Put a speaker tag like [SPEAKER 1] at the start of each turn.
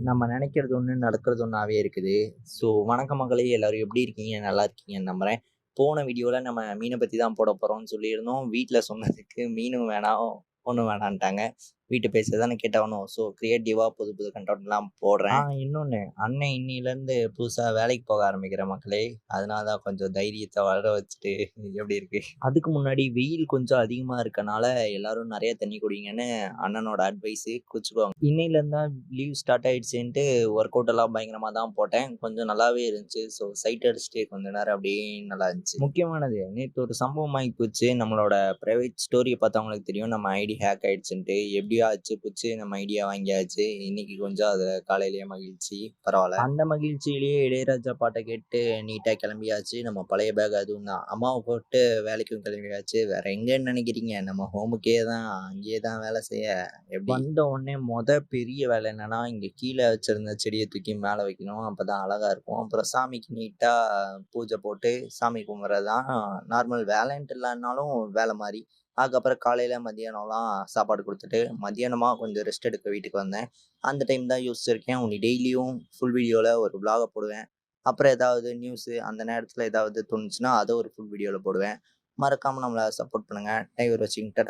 [SPEAKER 1] நம்ம நினைக்கிறது ஒண்ணு, நடக்கிறது ஒண்ணாவே இருக்குது. ஸோ வணக்கம் மகளே! எல்லாரும் எப்படி இருக்கீங்க? நல்லா இருக்கீங்கன்னு நம்புறேன். போன வீடியோல நம்ம மீன பத்தி தான் போடப் போறோம்ன்னு சொல்லியிருந்தோம். வீட்ல சொன்னதுக்கு மீனும் வேணாம், ஒண்ணும் வேணான்ட்டாங்க. வீட்டு பேச்ச தானே கேட்டாகணும். ஸோ கிரியேட்டிவா புது புது கன்டென்ட்லாம் போடுறேன். இன்னொன்னு, அண்ணன் இன்னிலருந்து புதுசா வேலைக்கு போக ஆரம்பிக்கிறேன் மக்களே! அதனால தான் கொஞ்சம் தைரியத்த வர வச்சுட்டு எப்படி இருக்கு? அதுக்கு முன்னாடி வெயில் கொஞ்சம் அதிகமா இருக்கனால, எல்லாரும் நெறைய தண்ணி குடிங்கன்னு அண்ணனோட அட்வைஸு குறிச்சுக்கோங்க. இன்னையிலேருந்து தான் லீவ் ஸ்டார்ட் ஆயிடுச்சுன்ட்டு ஒர்க் அவுட் எல்லாம் பயங்கரமா தான் போட்டேன். கொஞ்சம் நல்லாவே இருந்துச்சு. ஸோ சைட் அடிச்சுட்டு கொஞ்ச நேரம் அப்படியே நல்லா இருந்துச்சு. முக்கியமானது, நேத்து ஒரு சம்பவம் ஆகி போச்சு. நம்மளோட பிரைவேட் ஸ்டோரிய பார்த்தவங்களுக்கு தெரியும். நம்ம ஐடி ஹேக் ஆயிடுச்சுன்ட்டு. எப்படியோ அச்சு புச்சு நம்ம ஐடியா வாங்கியாச்சு. இன்னைக்கு கொஞ்சம் அது காலையிலேயே மகிழ்ச்சி. பரவால்ல. அந்த மகிழ்ச்சியிலேயே இளையராஜா பாட்ட கேட்டு நீட்டா கிளம்பியாச்சு. நம்ம பழைய பேக் அதுவும் தான். அம்மாவ போட்டு வேலைக்கும் கிளம்பியாச்சு. வேற எங்கன்னு நினைக்கிறீங்க? நம்ம ஹோமுக்கே தான். அங்கேயே தான் வேலை செய்ய. எப்படி? வந்த உடனே பெரிய வேலை என்னன்னா, இங்க கீழ வச்சிருந்த செடிய தூக்கி மேல வைக்கணும். அப்பதான் அழகா இருக்கும். அப்புறம் சாமிக்கு நீட்டா பூஜை போட்டு சாமி கும்பிடுறது தான் நார்மல். வேலைன்ட்டு இல்லன்னாலும் வேலை மாரி. அதுக்கப்புறம் காலையில, மதியானம்லாம் சாப்பாடு குடுத்துட்டு, மதியானமா கொஞ்சம் ரெஸ்ட் எடுக்க வீட்டுக்கு வந்தேன். அந்த டைம் தான் யோசிச்சிருக்கேன், உன்னை டெய்லியும் ஃபுல் வீடியோல ஒரு விளாக போடுவேன். அப்புறம் ஏதாவது நியூஸு அந்த நேரத்துல ஏதாவது தோணுச்சுன்னா, அத ஒரு ஃபுல் வீடியோல போடுவேன். மறக்காம நம்மள சப்போர்ட் பண்ணுங்க. டைம் வாட்சிங். டாடா.